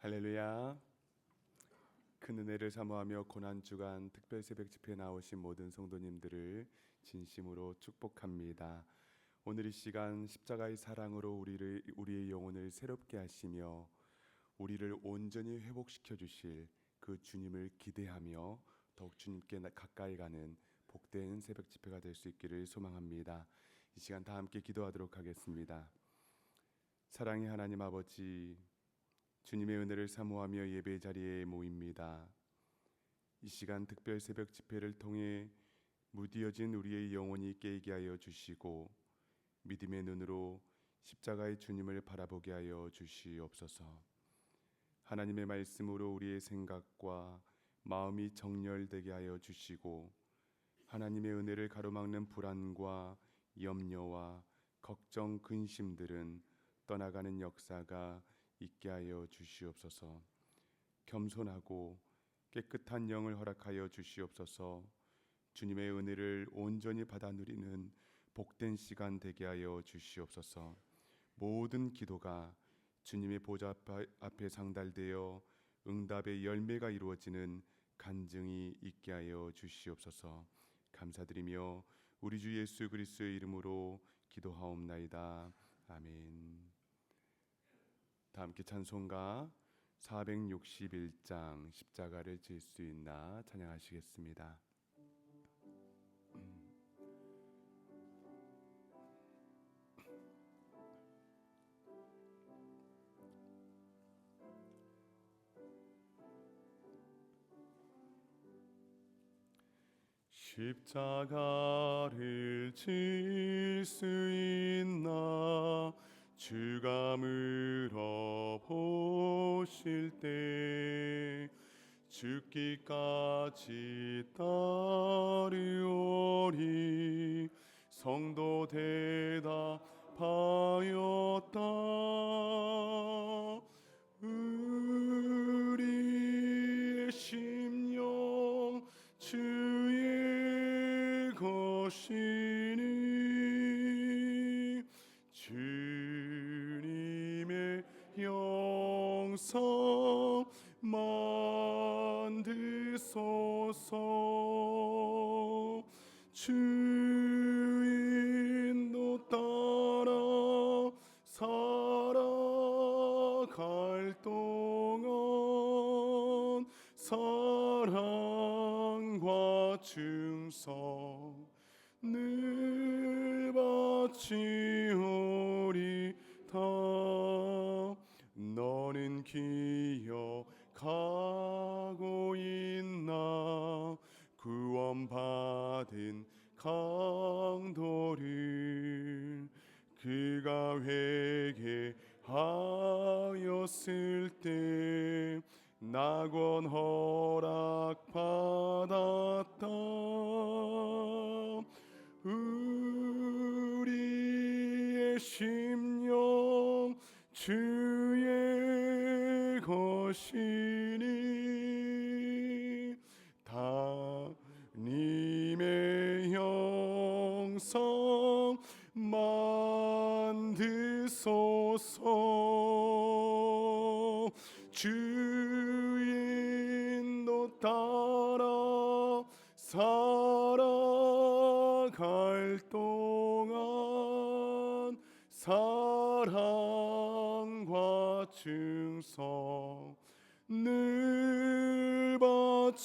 할렐루야. 큰 은혜를 사모하며 고난주간 특별 새벽 집회에 나오신 모든 성도님들을 진심으로 축복합니다. 오늘 이 시간 십자가의 사랑으로 우리의 영혼을 새롭게 하시며 우리를 온전히 회복시켜 주실 그 주님을 기대하며 더욱 주님께 가까이 가는 복된 새벽 집회가 될 수 있기를 소망합니다. 이 시간 다 함께 기도하도록 하겠습니다. 사랑의 하나님 아버지, 주님의 은혜를 사모하며 예배 자리에 모입니다. 이 시간 특별 새벽 집회를 통해 무디어진 우리의 영혼이 깨게 하여 주시고 믿음의 눈으로 십자가의 주님을 바라보게 하여 주시옵소서. 하나님의 말씀으로 우리의 생각과 마음이 정렬되게 하여 주시고 하나님의 은혜를 가로막는 불안과 염려와 걱정, 근심들은 떠나가는 역사가 있게 하여 주시옵소서. 겸손하고 깨끗한 영을 허락하여 주시옵소서. 주님의 은혜를 온전히 받아 누리는 복된 시간 되게 하여 주시옵소서. 모든 기도가 주님의 보좌 앞에 상달되어 응답의 열매가 이루어지는 간증이 있게 하여 주시옵소서. 감사드리며 우리 주 예수 그리스도의 이름으로 기도하옵나이다. 아멘. 다 함께 찬송가 461장 십자가를 질 수 있나 찬양하시겠습니다. 십자가를 질 수 있나 주가 물어보실 때 죽기까지 따르오리. 성도 대답하였다. 우리의 심령 주의 것이니 주님의 영성 만드소서. 주 인도 따라 살아갈 동안 사랑과 충성 늘 바치오리다. 너는 기억하고 있나 구원받은 강도를 그가 회개하였을 때 낙원 허락받았다. 우리의 심령 주의 것이니 하나님의 영성 만드소서. 주 인도 따라 살아갈 동안 사랑과 충성 늘 바치오리다.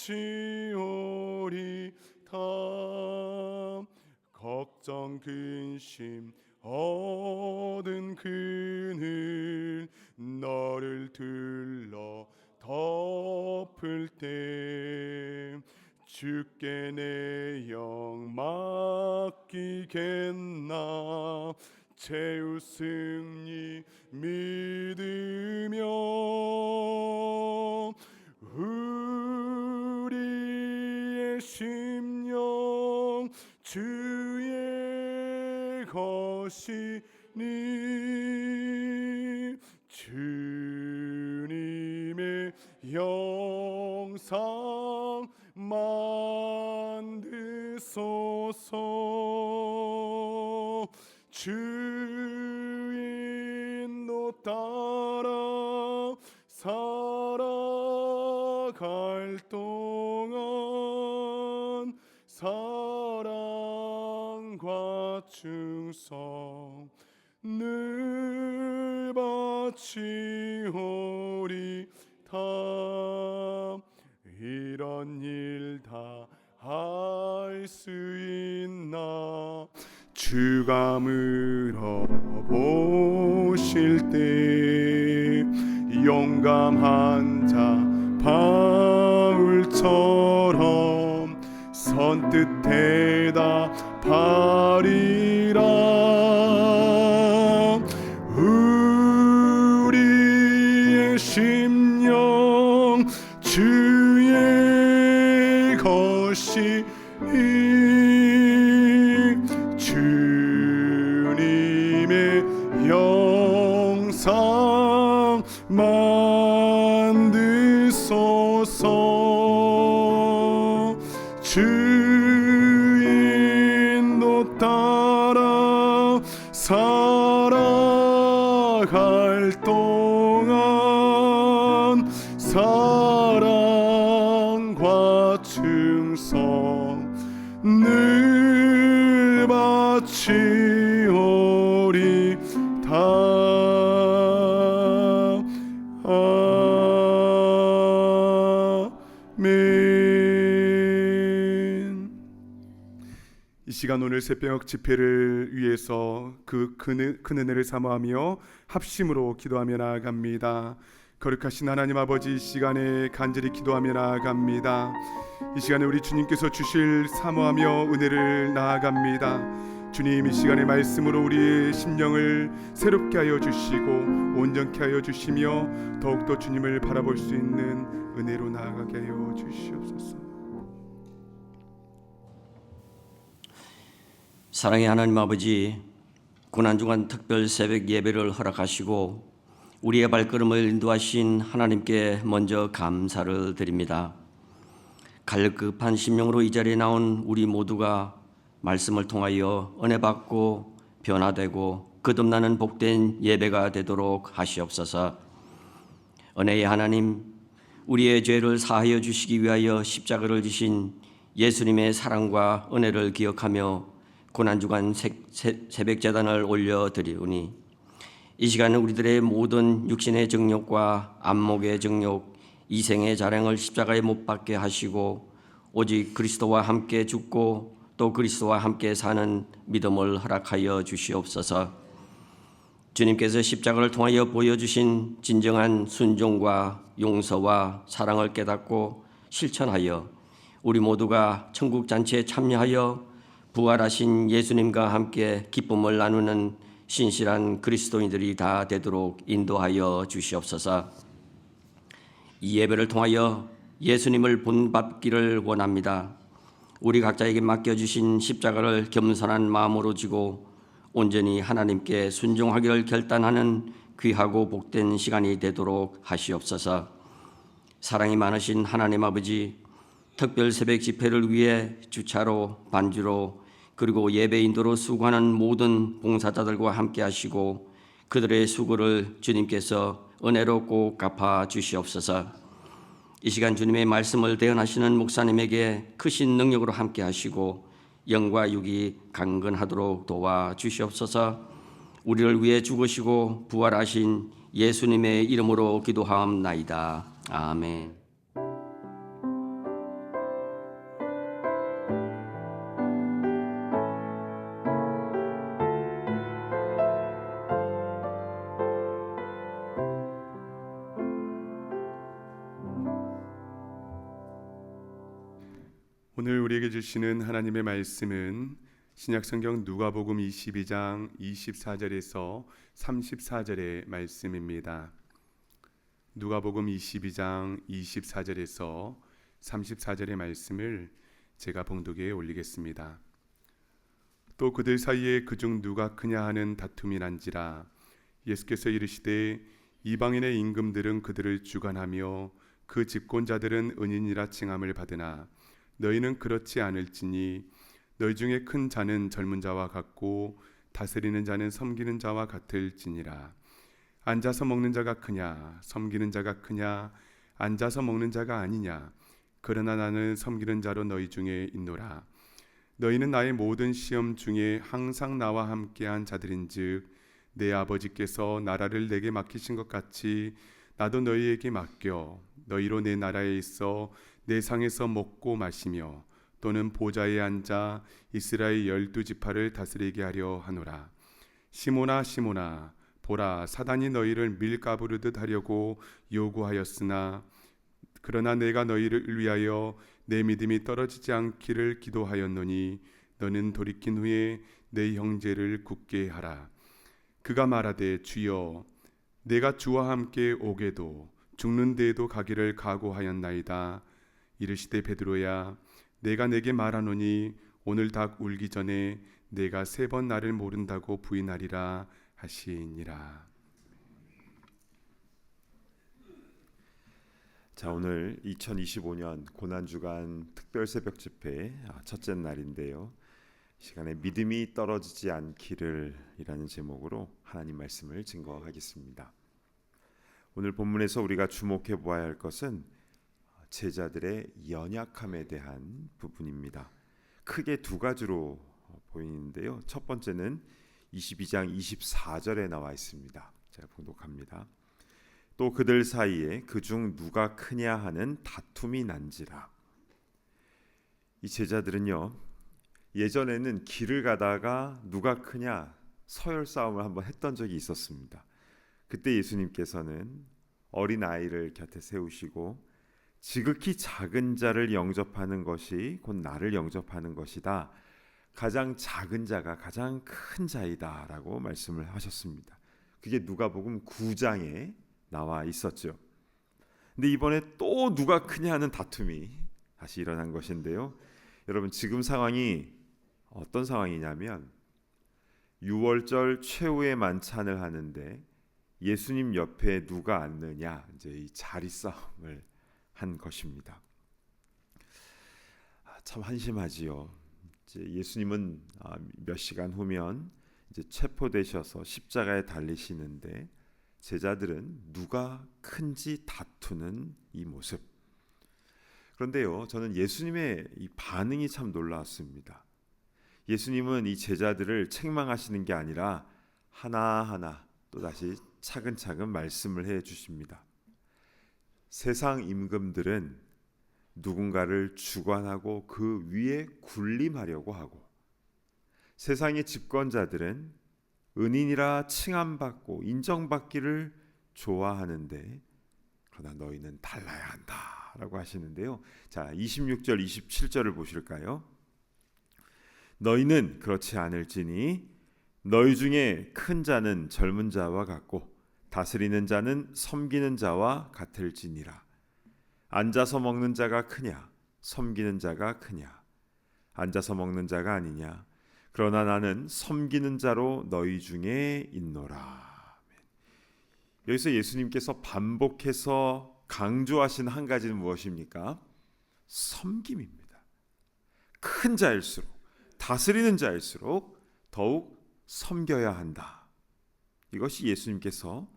걱정 근심 얻은 그늘 너를 둘러 덮을 때 주께 내 영 맡기겠나. 최후 승리 믿으며 우리의 심령 주의 것이니 주님의 영상 만드소서. 주 인도 따라 충성 늘 바치오리다. 이런 일 다 할 수 있나. 주가 물어보실 때 용감한 자 바울처럼 선뜻 대답하리라. 우리의 심령 주의 것이니 주님의 영상 만드소서. 주 인도 따라 살아갈 동안 사랑과 충성 늘 바치오리다. 이 시간 오늘 새벽 집회를 위해서 큰 은혜를 사모하며 합심으로 기도하며 나아갑니다. 거룩하신 하나님 아버지, 이 시간에 간절히 기도하며 나아갑니다. 이 시간에 우리 주님께서 주실 사모하며 은혜를 나아갑니다. 주님, 이 시간의 말씀으로 우리의 심령을 새롭게 하여 주시고 온전케 하여 주시며 더욱더 주님을 바라볼 수 있는 은혜로 나아가게 하여 주시옵소서. 사랑의 하나님 아버지, 고난주간 특별 새벽 예배를 허락하시고 우리의 발걸음을 인도하신 하나님께 먼저 감사를 드립니다. 갈급한 심령으로 이 자리에 나온 우리 모두가 말씀을 통하여 은혜 받고 변화되고 거듭나는 복된 예배가 되도록 하시옵소서. 은혜의 하나님, 우리의 죄를 사하여 주시기 위하여 십자가를 지신 예수님의 사랑과 은혜를 기억하며 고난주간 새벽 제단을 올려드리오니 이 시간은 우리들의 모든 육신의 정욕과 안목의 정욕, 이생의 자랑을 십자가에 못 박게 하시고 오직 그리스도와 함께 죽고 또 그리스도와 함께 사는 믿음을 허락하여 주시옵소서. 주님께서 십자가를 통하여 보여주신 진정한 순종과 용서와 사랑을 깨닫고 실천하여 우리 모두가 천국 잔치에 참여하여 부활하신 예수님과 함께 기쁨을 나누는 신실한 그리스도인들이 다 되도록 인도하여 주시옵소서. 이 예배를 통하여 예수님을 본받기를 원합니다. 우리 각자에게 맡겨주신 십자가를 겸손한 마음으로 지고 온전히 하나님께 순종하기를 결단하는 귀하고 복된 시간이 되도록 하시옵소서. 사랑이 많으신 하나님 아버지, 특별 새벽 집회를 위해 주차로, 반주로 그리고 예배 인도로 수고하는 모든 봉사자들과 함께 하시고 그들의 수고를 주님께서 은혜로 꼭 갚아 주시옵소서. 이 시간 주님의 말씀을 대언하시는 목사님에게 크신 능력으로 함께 하시고 영과 육이 강건하도록 도와 주시옵소서. 우리를 위해 죽으시고 부활하신 예수님의 이름으로 기도하옵나이다. 아멘. 오늘 우리에게 주시는 하나님의 말씀은 신약성경 누가복음 22장 24절에서 34절의 말씀입니다. 누가복음 22장 24절에서 34절의 말씀을 제가 봉독에 올리겠습니다. 또 그들 사이에 그중 누가 크냐 하는 다툼이 난지라. 예수께서 이르시되 이방인의 임금들은 그들을 주관하며 그 집권자들은 은인이라 칭함을 받으나 너희는 그렇지 않을지니 너희 중에 큰 자는 젊은 자와 같고 다스리는 자는 섬기는 자와 같을지니라. 앉아서 먹는 자가 크냐 섬기는 자가 크냐 앉아서 먹는 자가 아니냐. 그러나 나는 섬기는 자로 너희 중에 있노라. 너희는 나의 모든 시험 중에 항상 나와 함께한 자들인즉 내 아버지께서 나라를 내게 맡기신 것 같이 나도 너희에게 맡겨 너희로 내 나라에 있어 내 상에서 먹고 마시며 또는 보좌에 앉아 이스라엘 12지파를 다스리게 하려 하노라. 시몬아 시몬아 보라 사단이 너희를 밀가부르듯 하려고 요구하였으나 그러나 내가 너희를 위하여 내 믿음이 떨어지지 않기를 기도하였노니 너는 돌이킨 후에 내 형제를 굳게 하라. 그가 말하되 주여 내가 주와 함께 오게도 죽는 데에도 가기를 각오하였나이다. 이르시되 베드로야 내가 내게 말하노니 오늘 닭 울기 전에 내가 3번 나를 모른다고 부인하리라 하시니라. 자, 오늘 2025년 고난주간 특별 새벽 집회 첫째 날인데요. 시간에 믿음이 떨어지지 않기를 이라는 제목으로 하나님 말씀을 증거하겠습니다. 오늘 본문에서 우리가 주목해 보아야 할 것은 제자들의 연약함에 대한 부분입니다. 크게 두 가지로 보이는데요. 첫 번째는 22장 24절에 나와 있습니다. 제가 봉독합니다. 또 그들 사이에 그중 누가 크냐 하는 다툼이 난지라. 이 제자들은요, 예전에는 길을 가다가 누가 크냐 서열 싸움을 한번 했던 적이 있었습니다. 그때 예수님께서는 어린 아이를 곁에 세우시고 지극히 작은 자를 영접하는 것이 곧 나를 영접하는 것이다. 가장 작은 자가 가장 큰 자이다 라고 말씀을 하셨습니다. 그게 누가복음 9장에 나와 있었죠. 근데 이번에 또 누가 크냐 하는 다툼이 다시 일어난 것인데요. 여러분 지금 상황이 어떤 상황이냐면 6월절 최후의 만찬을 하는데 예수님 옆에 누가 앉느냐, 이제 이 자리 싸움을 한 것입니다. 참 한심하지요. 이제 예수님은 몇 시간 후면 이제 체포되셔서 십자가에 달리시는데 제자들은 누가 큰지 다투는 이 모습. 그런데요, 저는 예수님의 이 반응이 참 놀라웠습니다. 예수님은 이 제자들을 책망하시는 게 아니라 하나하나 또다시 차근차근 말씀을 해 주십니다. 세상 임금들은 누군가를 주관하고 그 위에 군림하려고 하고, 세상의 집권자들은 은인이라 칭함받고 인정받기를 좋아하는데 그러나 너희는 달라야 한다 라고 하시는데요. 자, 26절 27절을 보실까요? 너희는 그렇지 않을지니 너희 중에 큰 자는 젊은 자와 같고 다스리는 자는 섬기는 자와 같을지니라. 앉아서 먹는 자가 크냐 섬기는 자가 크냐. 앉아서 먹는 자가 아니냐. 그러나 나는 섬기는 자로 너희 중에 있노라. 여기서 예수님께서 반복해서 강조하신 한 가지는 무엇입니까? 섬김입니다. 큰 자일수록, 다스리는 자일수록 더욱 섬겨야 한다. 이것이 예수님께서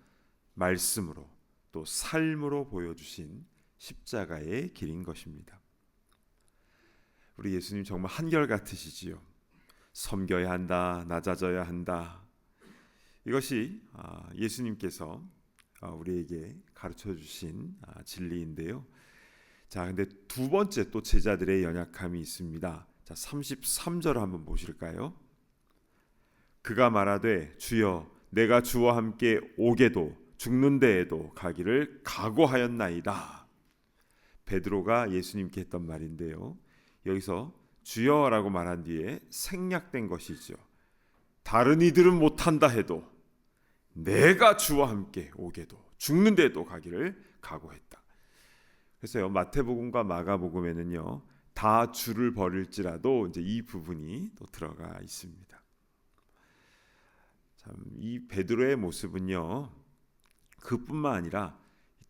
말씀으로 또 삶으로 보여주신 십자가의 길인 것입니다. 우리 예수님 정말 한결같으시지요. 섬겨야 한다, 낮아져야 한다. 이것이 예수님께서 우리에게 가르쳐 주신 진리인데요. 자, 근데 두 번째 또 제자들의 연약함이 있습니다. 자, 33절 한번 보실까요? 그가 말하되 주여 내가 주와 함께 오게도 죽는 데에도 가기를 각오하였나이다. 베드로가 예수님께 했던 말인데요. 여기서 주여라고 말한 뒤에 생략된 것이죠. 다른 이들은 못한다 해도 내가 주와 함께 오게도 죽는 데도 가기를 각오했다. 그래서요, 마태복음과 마가복음에는요 다 주를 버릴지라도 이제 이 부분이 또 들어가 있습니다. 참, 이 베드로의 모습은요 그뿐만 아니라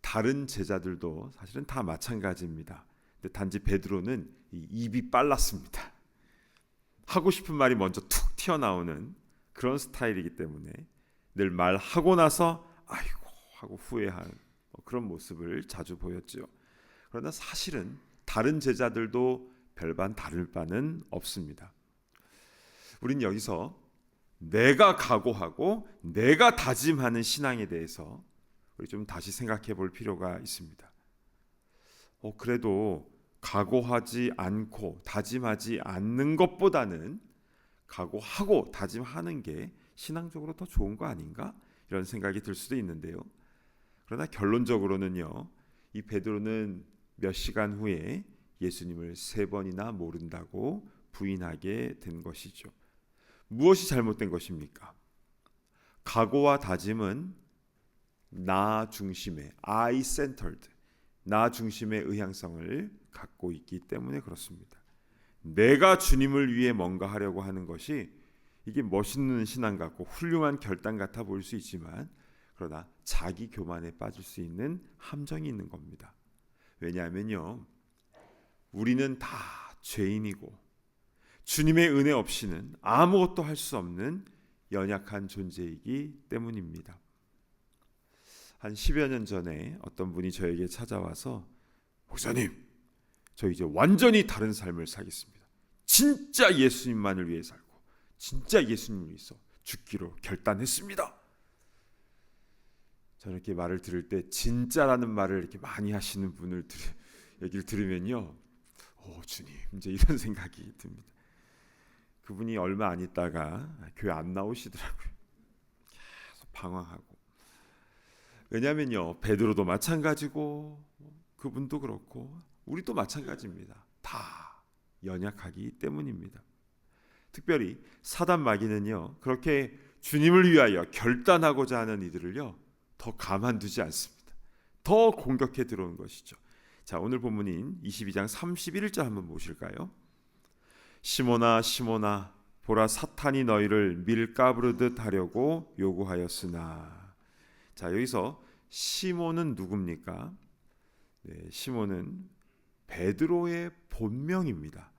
다른 제자들도 사실은 다 마찬가지입니다. 근데 단지 베드로는 입이 빨랐습니다. 하고 싶은 말이 먼저 툭 튀어나오는 그런 스타일이기 때문에 늘 말하고 나서 아이고 하고 후회하는 그런 모습을 자주 보였죠. 그러나 사실은 다른 제자들도 별반 다를 바는 없습니다. 우린 여기서 내가 각오하고 내가 다짐하는 신앙에 대해서 우리 좀 다시 생각해 볼 필요가 있습니다. 그래도 각오하지 않고 다짐하지 않는 것보다는 각오하고 다짐하는 게 신앙적으로 더 좋은 거 아닌가? 이런 생각이 들 수도 있는데요. 그러나 결론적으로는요, 이 베드로는 몇 시간 후에 예수님을 3번이나 모른다고 부인하게 된 것이죠. 무엇이 잘못된 것입니까? 각오와 다짐은 나 중심의 I-centered, 나 중심의 의향성을 갖고 있기 때문에 그렇습니다. 내가 주님을 위해 뭔가 하려고 하는 것이 이게 멋있는 신앙 같고 훌륭한 결단 같아 보일 수 있지만 그러나 자기 교만에 빠질 수 있는 함정이 있는 겁니다. 왜냐하면요, 우리는 다 죄인이고 주님의 은혜 없이는 아무것도 할 수 없는 연약한 존재이기 때문입니다. 한 10여 년 전에 어떤 분이 저에게 찾아와서 목사님, 저 이제 완전히 다른 삶을 살겠습니다. 진짜 예수님만을 위해 살고 진짜 예수님을 위해서 죽기로 결단했습니다. 저는 이렇게 말을 들을 때 진짜라는 말을 이렇게 많이 하시는 분을 얘기를 들으면요, 주님, 이제 이런 생각이 듭니다. 그분이 얼마 안 있다가 교회 안 나오시더라고요. 계속 방황하고. 왜냐하면요, 베드로도 마찬가지고 그분도 그렇고 우리도 마찬가지입니다. 다 연약하기 때문입니다. 특별히 사단 마귀는요, 그렇게 주님을 위하여 결단하고자 하는 이들을요, 더 가만두지 않습니다. 더 공격해 들어오는 것이죠. 자, 오늘 본문인 22장 31절 한번 보실까요? 시몬아 시몬아 보라 사탄이 너희를 밀가부르듯 하려고 요구하였으나. 자, 여기서 시몬은 누굽니까? 네, 시몬은 베드로의 본명입니다.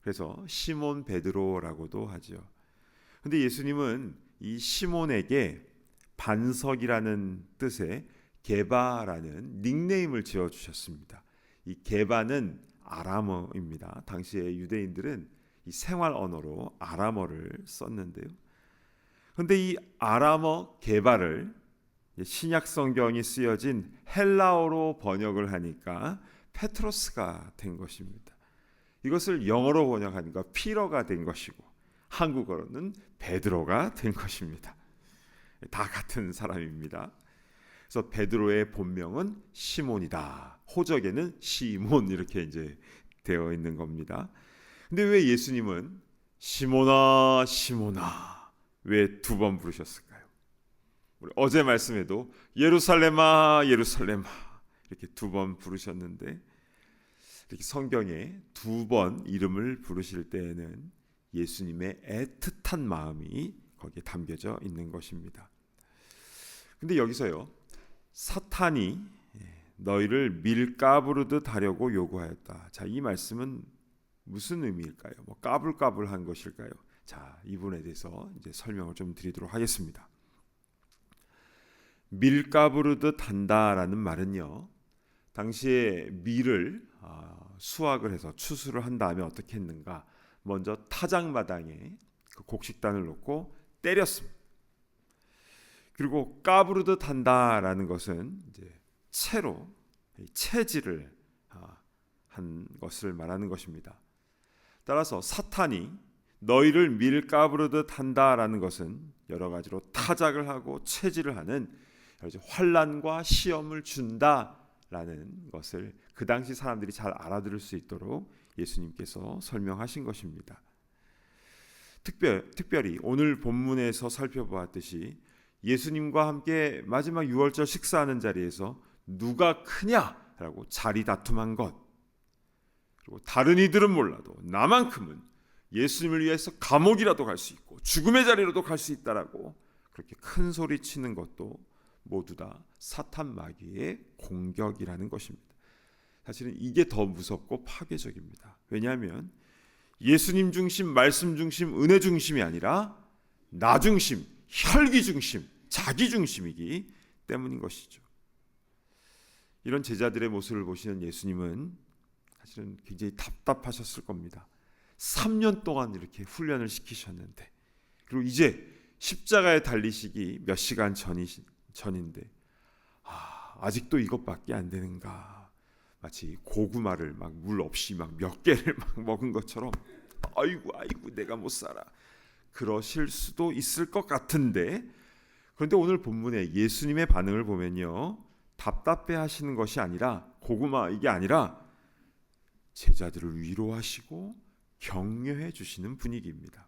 그래서 시몬 베드로라고도 하죠. 근데 예수님은 이 시몬에게 반석이라는 뜻의 게바라는 닉네임을 지어주셨습니다. 이 게바는 아람어입니다. 당시에 유대인들은 이 생활 언어로 아람어를 썼는데요. 그런데 이 아람어 게바를 신약 성경이 쓰여진 헬라어로 번역을 하니까 페트로스가 된 것입니다. 이것을 영어로 번역하니까 피러가 된 것이고 한국어로는 베드로가 된 것입니다. 다 같은 사람입니다. 그래서 베드로의 본명은 시몬이다. 호적에는 시몬 이렇게 이제 되어 있는 겁니다. 근데 왜 예수님은 시몬아 시몬아 왜 2번 부르셨을까요? 우리 어제 말씀에도 예루살렘아 예루살렘아 이렇게 2번 부르셨는데, 이렇게 성경에 2번 이름을 부르실 때에는 예수님의 애틋한 마음이 거기에 담겨져 있는 것입니다. 근데 여기서요, 사탄이 너희를 밀가부르듯 하려고 요구하였다. 자, 이 말씀은 무슨 의미일까요? 뭐 까불까불한 것일까요? 자, 이 부분에 대해서 이제 설명을 좀 드리도록 하겠습니다. 밀가부르듯 한다라는 말은요, 당시에 밀을 수확을 해서 추수를 한 다음에 어떻게 했는가? 먼저 타작마당에 그 곡식단을 놓고 때렸습니다. 그리고 까부르듯 한다라는 것은 이제 채로 채질을 한 것을 말하는 것입니다. 따라서 사탄이 너희를 밀가부르듯 한다라는 것은 여러 가지로 타작을 하고 채질을 하는 환난과 시험을 준다라는 것을 그 당시 사람들이 잘 알아들을 수 있도록 예수님께서 설명하신 것입니다. 특별히 오늘 본문에서 살펴보았듯이 예수님과 함께 마지막 유월절 식사하는 자리에서 누가 크냐라고 자리 다툼한 것, 그리고 다른 이들은 몰라도 나만큼은 예수님을 위해서 감옥이라도 갈 수 있고 죽음의 자리로도 갈 수 있다라고 그렇게 큰 소리 치는 것도 모두 다 사탄 마귀의 공격이라는 것입니다. 사실은 이게 더 무섭고 파괴적입니다. 왜냐하면 예수님 중심, 말씀 중심, 은혜 중심이 아니라 나 중심, 혈기 중심, 자기 중심이기 때문인 것이죠. 이런 제자들의 모습을 보시는 예수님은 사실은 굉장히 답답하셨을 겁니다. 3년 동안 이렇게 훈련을 시키셨는데, 그리고 이제 십자가에 달리시기 몇 시간 전인데 아직도 이것밖에 안 되는가? 마치 고구마를 막 물 없이 막 몇 개를 막 먹은 것처럼 아이고 내가 못 살아, 그러실 수도 있을 것 같은데, 그런데 오늘 본문에 예수님의 반응을 보면요, 답답해 하시는 것이 아니라, 고구마 이게 아니라 제자들을 위로하시고 격려해 주시는 분위기입니다.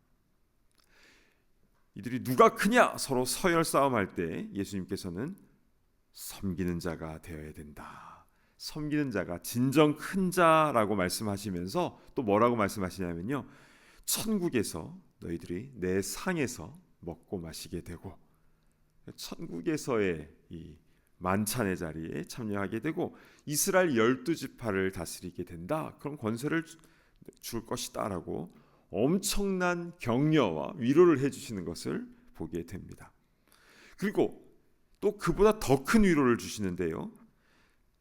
이들이 누가 크냐 서로 서열 싸움할 때 예수님께서는 섬기는 자가 되어야 된다, 섬기는 자가 진정 큰 자라고 말씀하시면서 또 뭐라고 말씀하시냐면요, 천국에서 너희들이 내 상에서 먹고 마시게 되고, 천국에서의 이 만찬의 자리에 참여하게 되고, 이스라엘 12지파를 다스리게 된다, 그런 권세를 줄 것이다 라고 엄청난 격려와 위로를 해주시는 것을 보게 됩니다. 그리고 또 그보다 더 큰 위로를 주시는데요,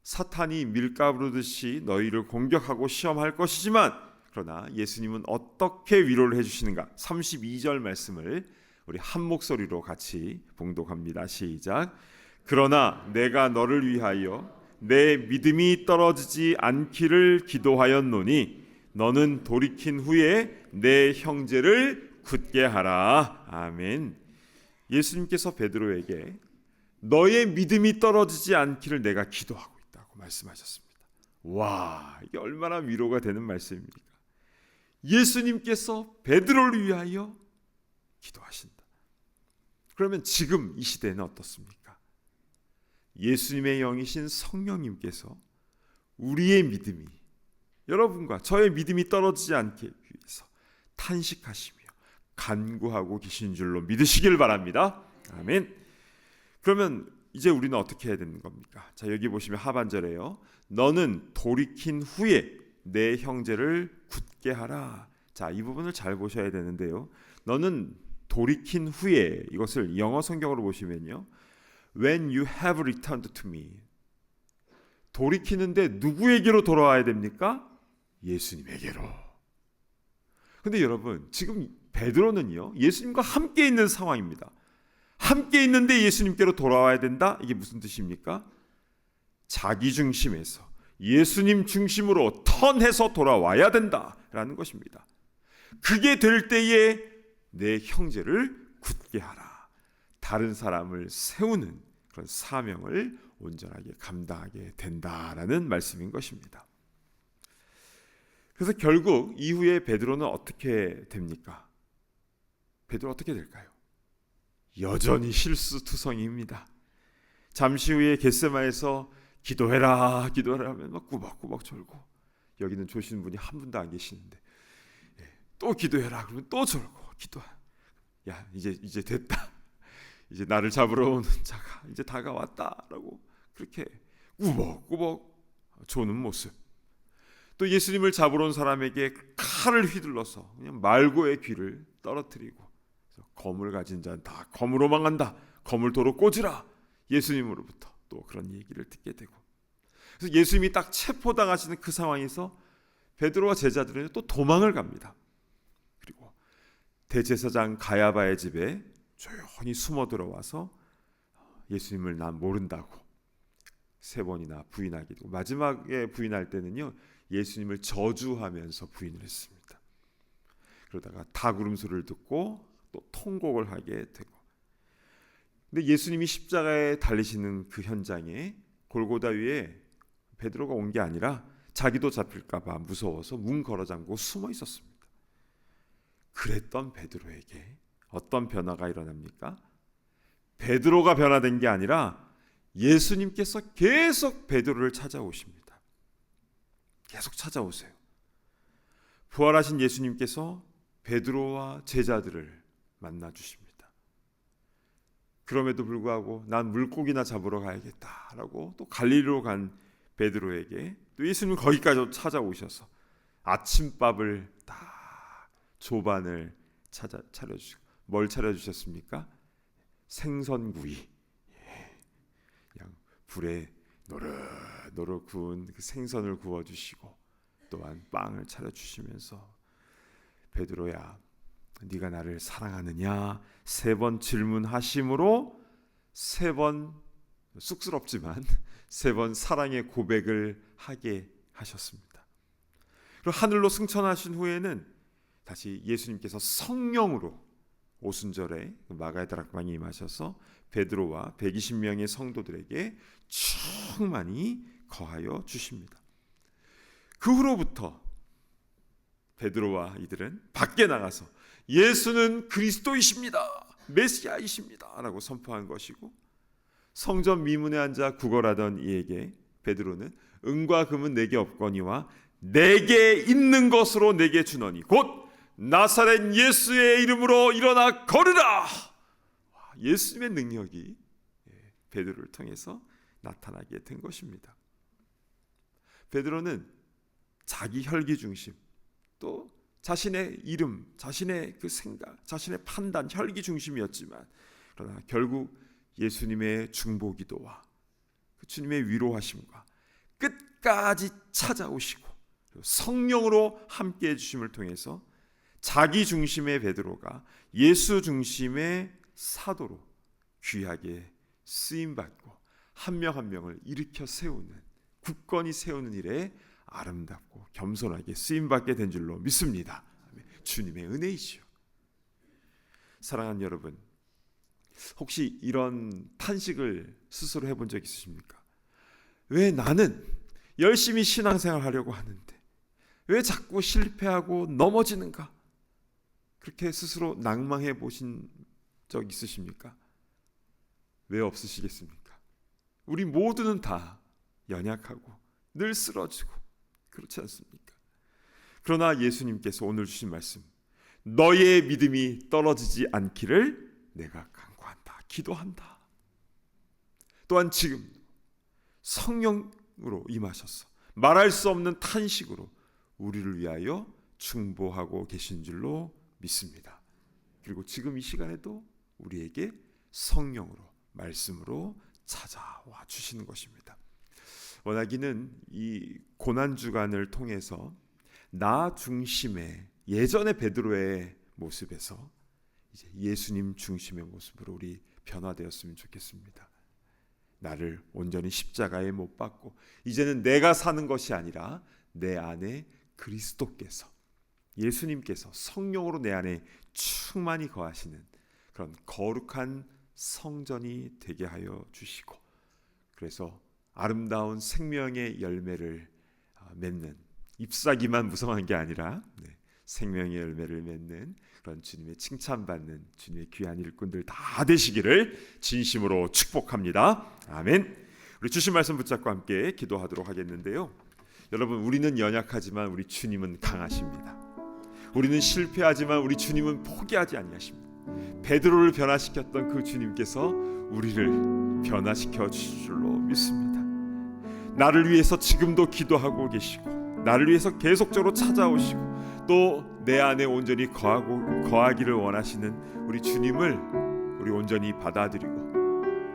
사탄이 밀가부르듯이 너희를 공격하고 시험할 것이지만, 그러나 예수님은 어떻게 위로를 해주시는가? 32절 말씀을 우리 한 목소리로 같이 봉독합니다. 시작. 그러나 내가 너를 위하여 내 믿음이 떨어지지 않기를 기도하였노니 너는 돌이킨 후에 내 형제를 굳게 하라. 아멘. 예수님께서 베드로에게 너의 믿음이 떨어지지 않기를 내가 기도하고 있다고 말씀하셨습니다. 와, 이게 얼마나 위로가 되는 말씀입니까? 예수님께서 베드로를 위하여 기도하신다. 그러면 지금 이 시대는 어떻습니까? 예수님의 영이신 성령님께서 우리의 믿음이, 여러분과 저의 믿음이 떨어지지 않게 위해서 탄식하시며 간구하고 계신 줄로 믿으시길 바랍니다. 아멘. 그러면 이제 우리는 어떻게 해야 되는 겁니까? 자, 여기 보시면 하반절에요, 너는 돌이킨 후에 내 형제를 굳게 하라. 자, 이 부분을 잘 보셔야 되는데요, 너는 돌이킨 후에, 이것을 영어 성경으로 보시면요, When you have returned to me. 돌이키는데 누구에게로 돌아와야 됩니까? 예수님에게로. 근데 여러분, 지금 베드로는요, 예수님과 함께 있는 상황입니다. 함께 있는데 예수님께로 돌아와야 된다? 이게 무슨 뜻입니까? 자기 중심에서 예수님 중심으로 턴해서 돌아와야 된다라는 것입니다. 그게 될 때에 내 형제를 굳게 하라. 다른 사람을 세우는 그런 사명을 온전하게 감당하게 된다라는 말씀인 것입니다. 그래서 결국 이후에 베드로는 어떻게 됩니까? 베드로 어떻게 될까요? 여전히 실수투성이입니다. 잠시 후에 겟세마에서 기도해라 하면 막 꾸벅꾸벅 졸고, 여기는 조시는 분이 한 분도 안 계시는데, 또 기도해라 그러면 또 졸고, 야 이제 됐다, 이제 나를 잡으러 오는 자가 이제 다가왔다라고 그렇게 꾸벅꾸벅 조는 모습. 또 예수님을 잡으러 온 사람에게 칼을 휘둘러서 그냥 말고의 귀를 떨어뜨리고, 검을 가진 자는 다 검으로 망한다, 검을 도로 꽂으라, 예수님으로부터 또 그런 얘기를 듣게 되고, 그래서 예수님이 딱 체포당하시는 그 상황에서 베드로와 제자들은 또 도망을 갑니다. 그리고 대제사장 가야바의 집에 조용히 숨어 들어와서 예수님을 난 모른다고 3번이나 부인하게 되고, 마지막에 부인할 때는요, 예수님을 저주하면서 부인을 했습니다. 그러다가 닭 울음소리를 듣고 또 통곡을 하게 되고, 근데 예수님이 십자가에 달리시는 그 현장에 골고다 위에 베드로가 온 게 아니라 자기도 잡힐까 봐 무서워서 문 걸어 잠그고 숨어 있었습니다. 그랬던 베드로에게 어떤 변화가 일어납니까? 베드로가 변화된 게 아니라 예수님께서 계속 베드로를 찾아오십니다. 계속 찾아오세요. 부활하신 예수님께서 베드로와 제자들을 만나 주십니다. 그럼에도 불구하고 난 물고기나 잡으러 가야겠다라고 또 갈릴리로 간 베드로에게 또 예수님 거기까지 찾아오셔서 아침밥을 다 조반을 차려주시고, 뭘 차려주셨습니까? 생선구이, 그냥 불에 노릇노릇 구운 그 생선을 구워주시고, 또한 빵을 차려주시면서 베드로야, 네가 나를 사랑하느냐 3번 질문하심으로 3번 쑥스럽지만 3번 사랑의 고백을 하게 하셨습니다. 그리고 하늘로 승천하신 후에는 다시 예수님께서 성령으로 오순절에 마가다락방에 임하셔서 베드로와 120명의 성도들에게 충만히 거하여 주십니다. 그 후로부터 베드로와 이들은 밖에 나가서 예수는 그리스도이십니다, 메시아이십니다 라고 선포한 것이고, 성전 미문에 앉아 구걸하던 이에게 베드로는 은과 금은 내게 없거니와 내게 있는 것으로 내게 주노니 곧 나사렛 예수의 이름으로 일어나 걸으라. 예수님의 능력이 베드로를 통해서 나타나게 된 것입니다. 베드로는 자기 혈기 중심, 또 자신의 이름, 자신의 그 생각, 자신의 판단, 혈기 중심이었지만, 그러나 결국 예수님의 중보기도와 그 주님의 위로하심과 끝까지 찾아오시고 성령으로 함께해 주심을 통해서 자기 중심의 베드로가 예수 중심의 사도로 귀하게 쓰임받고 한 명 한 명을 일으켜 세우는, 굳건히 세우는 일에 아름답고 겸손하게 쓰임받게 된 줄로 믿습니다. 주님의 은혜이시요. 사랑하는 여러분, 혹시 이런 탄식을 스스로 해본 적 있으십니까? 왜 나는 열심히 신앙생활 하려고 하는데 왜 자꾸 실패하고 넘어지는가? 그렇게 스스로 낭망해 보신 적 있으십니까? 왜 없으시겠습니까? 우리 모두는 다 연약하고 늘 쓰러지고 그렇지 않습니까? 그러나 예수님께서 오늘 주신 말씀, 너의 믿음이 떨어지지 않기를 내가 간구한다, 기도한다. 또한 지금 성령으로 임하셔서 말할 수 없는 탄식으로 우리를 위하여 중보하고 계신 줄로 믿습니다. 그리고 지금 이 시간에도 우리에게 성령으로, 말씀으로 찾아와 주시는 것입니다. 원하기는 이 고난주간을 통해서 나 중심의 예전의 베드로의 모습에서 이제 예수님 중심의 모습으로 우리 변화되었으면 좋겠습니다. 나를 온전히 십자가에 못 박고 이제는 내가 사는 것이 아니라 내 안에 그리스도께서, 예수님께서 성령으로 내 안에 충만히 거하시는 그런 거룩한 성전이 되게 하여 주시고, 그래서 아름다운 생명의 열매를 맺는, 잎사귀만 무성한 게 아니라 생명의 열매를 맺는 그런 주님의 칭찬받는 주님의 귀한 일꾼들 다 되시기를 진심으로 축복합니다. 아멘. 우리 주신 말씀 붙잡고 함께 기도하도록 하겠는데요. 여러분, 우리는 연약하지만 우리 주님은 강하십니다. 우리는 실패하지만 우리 주님은 포기하지 아니하십니다. 베드로를 변화시켰던 그 주님께서 우리를 변화시켜 주실 줄로 믿습니다. 나를 위해서 지금도 기도하고 계시고, 나를 위해서 계속적으로 찾아오시고, 또 내 안에 온전히 거하기를 원하시는 우리 주님을 우리 온전히 받아들이고,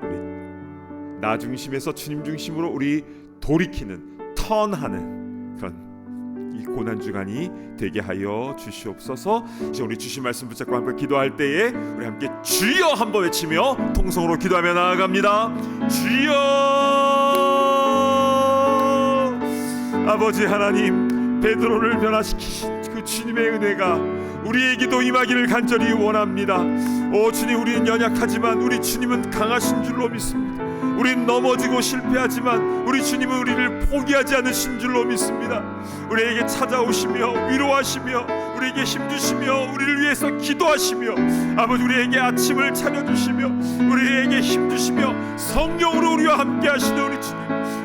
우리 나 중심에서 주님 중심으로 우리 돌이키는, 턴하는 그런 이 고난주간이 되게 하여 주시옵소서. 이제 우리 주신 말씀 붙잡고 함께 기도할 때에 우리 함께 주여 한번 외치며 통성으로 기도하며 나아갑니다. 주여. 아버지 하나님, 베드로를 변화시키신 그 주님의 은혜가 우리에게도 임하기를 간절히 원합니다. 오 주님, 우리는 연약하지만 우리 주님은 강하신 줄로 믿습니다. 우린 넘어지고 실패하지만 우리 주님은 우리를 포기하지 않으신 줄로 믿습니다. 우리에게 찾아오시며 위로하시며 우리에게 힘주시며 우리를 위해서 기도하시며, 아버지 우리에게 아침을 차려주시며 우리에게 힘주시며 성령으로 우리와 함께 하시는 우리 주님,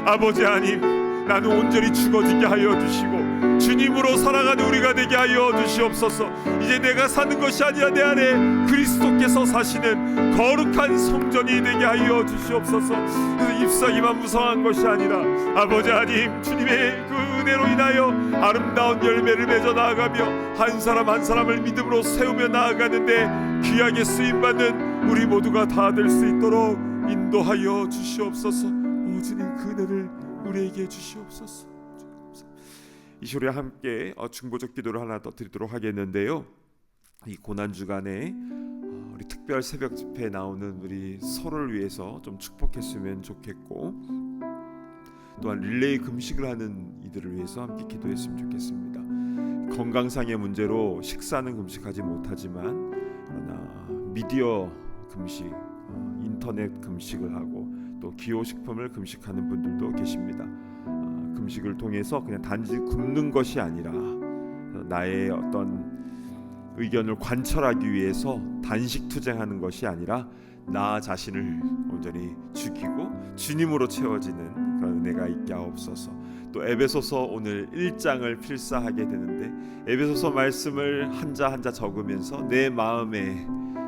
아버지 하나님, 나는 온전히 죽어지게 하여 주시고 주님으로 살아가는 우리가 되게 하여 주시옵소서. 이제 내가 사는 것이 아니라 내 안에 그리스도께서 사시는 거룩한 성전이 되게 하여 주시옵소서. 그래서 잎사귀만 무성한 것이 아니라 아버지 하나님, 주님의 그 은혜로 인하여 아름다운 열매를 맺어 나아가며 한 사람 한 사람을 믿음으로 세우며 나아가는데 귀하게 쓰임받는 우리 모두가 다 될 수 있도록 인도하여 주시옵소서. 오 주님, 그 은혜를 우리에게 주시옵소서. 이 시간에 함께 중보적 기도를 하나 더 드리도록 하겠는데요. 이 고난 주간에 우리 특별 새벽 집회에 나오는 우리 서로를 위해서 좀 축복했으면 좋겠고, 또한 릴레이 금식을 하는 이들을 위해서 함께 기도했으면 좋겠습니다. 건강상의 문제로 식사는 금식하지 못하지만 그러나 미디어 금식, 인터넷 금식을 하고 또 기호식품을 금식하는 분들도 계십니다. 금식을 통해서 그냥 단지 굶는 것이 아니라 나의 어떤 의견을 관철하기 위해서 단식 투쟁하는 것이 아니라 나 자신을 온전히 죽이고 주님으로 채워지는 그런 은혜가 있게 하옵소서. 또 에베소서 오늘 1장을 필사하게 되는데, 에베소서 말씀을 한자 한자 적으면서 내 마음에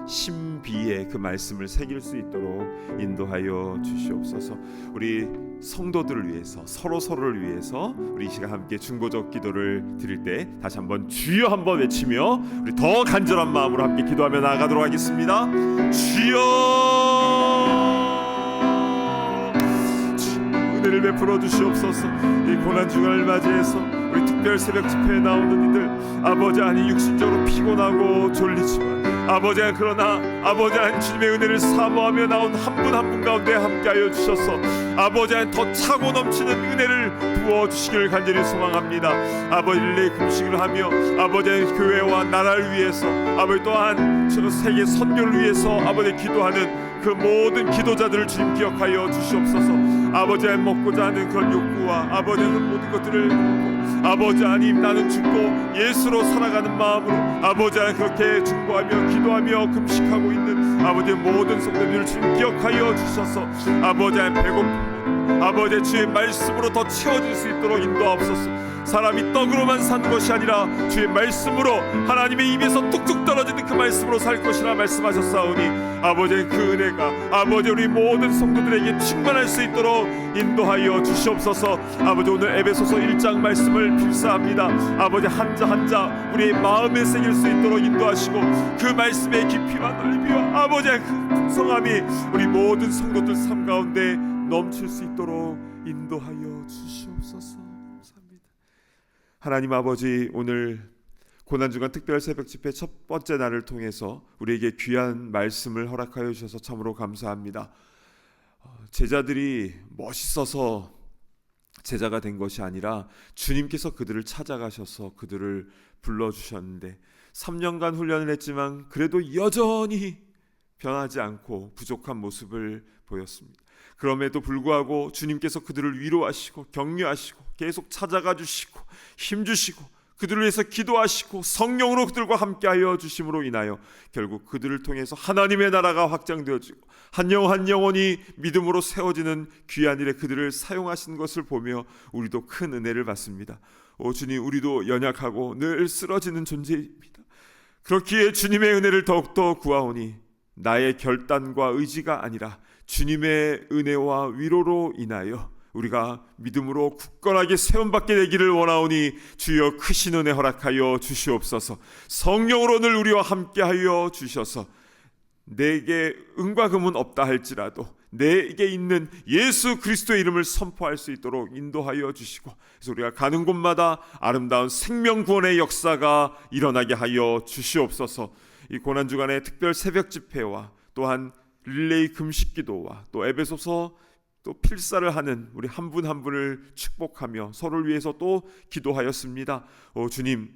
신비에 그 말씀을 새길 수 있도록 인도하여 주시옵소서. 우리 성도들을 위해서, 서로를 위해서 우리 이 시간 함께 중보적 기도를 드릴 때 다시 한번 주여 한번 외치며 우리 더 간절한 마음으로 함께 기도하며 나아가도록 하겠습니다. 주여, 은혜를 베풀어 주시옵소서. 이 고난 주간을 맞이해서 우리 특별 새벽 집회에 나오는 이들, 아버지 아니 육신적으로 피곤하고 졸리지만 그러나 아버지 하나님 주님의 은혜를 사모하며 나온 한 분 한 분 가운데 함께하여 주셔서 아버지 하나님 더 차고 넘치는 은혜를 부어주시기를 간절히 소망합니다. 아버지 릴레이 금식을 하며 아버지 하나님 교회와 나라를 위해서, 아버지 또한 저 세계 선교를 위해서 아버지 기도하는 그 모든 기도자들을 주님 기억하여 주시옵소서. 아버지 하나님 먹고자 하는 그런 욕구와 아버지 하나님 모든 것들을 아버지 하나님 나는 죽고 예수로 살아가는 마음으로 아버지 하나님 그렇게 중보하며 기도하며 금식하고 있는 아버지의 모든 성도들을 주님 기억하여 주셔서 아버지 하나님 배고픔 아버지 주의 말씀으로 더 채워질 수 있도록 인도하옵소서. 사람이 떡으로만 사는 것이 아니라 주의 말씀으로, 하나님의 입에서 뚝뚝 떨어지는 그 말씀으로 살 것이라 말씀하셨사오니 아버지의 그 은혜가 아버지 우리 모든 성도들에게 충만할 수 있도록 인도하여 주시옵소서. 아버지 오늘 에베소서 1장 말씀을 필사합니다. 아버지 한자 한자 우리의 마음에 새길 수 있도록 인도하시고 그 말씀의 깊이와 넓이와 아버지의 그 풍성함이 우리 모든 성도들 삶 가운데 넘칠 수 있도록 인도하여 주시옵소서. 하나님 아버지, 오늘 고난주간 특별 새벽 집회 첫 번째 날을 통해서 우리에게 귀한 말씀을 허락하여 주셔서 참으로 감사합니다. 제자들이 멋있어서 제자가 된 것이 아니라 주님께서 그들을 찾아가셔서 그들을 불러주셨는데 3년간 훈련을 했지만 그래도 여전히 변하지 않고 부족한 모습을 보였습니다. 그럼에도 불구하고 주님께서 그들을 위로하시고 격려하시고 계속 찾아가 주시고 힘주시고 그들을 위해서 기도하시고 성령으로 그들과 함께하여 주심으로 인하여 결국 그들을 통해서 하나님의 나라가 확장되어지고 한 영혼 한 영혼이 믿음으로 세워지는 귀한 일에 그들을 사용하신 것을 보며 우리도 큰 은혜를 받습니다. 오 주님, 우리도 연약하고 늘 쓰러지는 존재입니다. 그렇기에 주님의 은혜를 더욱더 구하오니 나의 결단과 의지가 아니라 주님의 은혜와 위로로 인하여 우리가 믿음으로 굳건하게 세움받게 되기를 원하오니 주여 크신 은혜 허락하여 주시옵소서. 성령으로 늘 우리와 함께하여 주셔서 내게 은과 금은 없다 할지라도 내게 있는 예수 그리스도의 이름을 선포할 수 있도록 인도하여 주시고, 그래서 우리가 가는 곳마다 아름다운 생명 구원의 역사가 일어나게 하여 주시옵소서. 이 고난주간의 특별 새벽 집회와 또한 릴레이 금식 기도와 또 에베소서 또 필사를 하는 우리 한 분 한 분을 축복하며 서로를 위해서 또 기도하였습니다. 오 주님,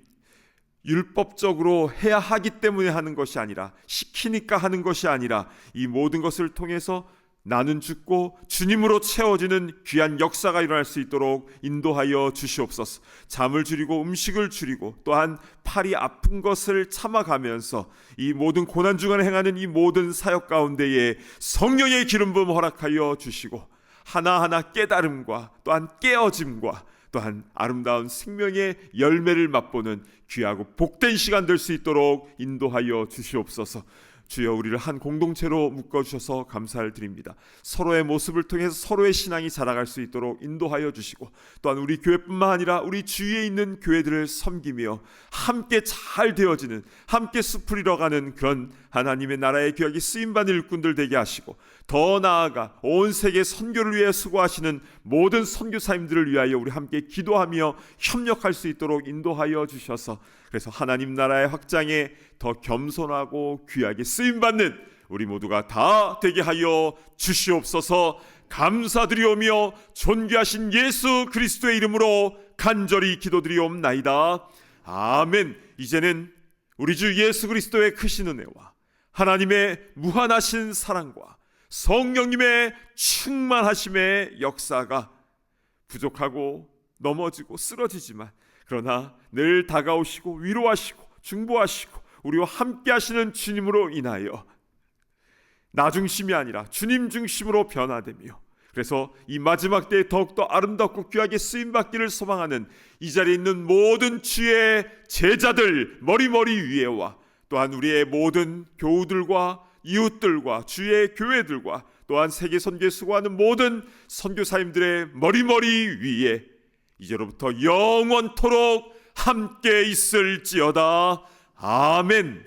율법적으로 해야 하기 때문에 하는 것이 아니라 시키니까 하는 것이 아니라 이 모든 것을 통해서 나는 죽고 주님으로 채워지는 귀한 역사가 일어날 수 있도록 인도하여 주시옵소서. 잠을 줄이고 음식을 줄이고 또한 팔이 아픈 것을 참아가면서 이 모든 고난 주간에 행하는 이 모든 사역 가운데에 성령의 기름 부음 허락하여 주시고 하나하나 깨달음과 또한 깨어짐과 또한 아름다운 생명의 열매를 맛보는 귀하고 복된 시간 될 수 있도록 인도하여 주시옵소서. 주여, 우리를 한 공동체로 묶어주셔서 감사를 드립니다. 서로의 모습을 통해서 서로의 신앙이 자라갈 수 있도록 인도하여 주시고 또한 우리 교회뿐만 아니라 우리 주위에 있는 교회들을 섬기며 함께 잘 되어지는, 함께 숲을 잃어가는 그런 하나님의 나라의 귀하게 쓰임받는 일꾼들 되게 하시고 더 나아가 온 세계 선교를 위해 수고하시는 모든 선교사님들을 위하여 우리 함께 기도하며 협력할 수 있도록 인도하여 주셔서, 그래서 하나님 나라의 확장에 더 겸손하고 귀하게 쓰임받는 우리 모두가 다 되게 하여 주시옵소서. 감사드리오며 존귀하신 예수 그리스도의 이름으로 간절히 기도드리옵나이다. 아멘. 이제는 우리 주 예수 그리스도의 크신 은혜와 하나님의 무한하신 사랑과 성령님의 충만하심의 역사가 부족하고 넘어지고 쓰러지지만, 그러나 늘 다가오시고 위로하시고 중보하시고 우리와 함께 하시는 주님으로 인하여 나 중심이 아니라 주님 중심으로 변화되며, 그래서 이 마지막 때에 더욱더 아름답고 귀하게 쓰임받기를 소망하는 이 자리에 있는 모든 주의 제자들 머리머리 위에와, 또한 우리의 모든 교우들과 이웃들과 주의 교회들과 또한 세계 선교에 수고하는 모든 선교사님들의 머리머리 위에 이제로부터 영원토록 함께 있을지어다. 아멘.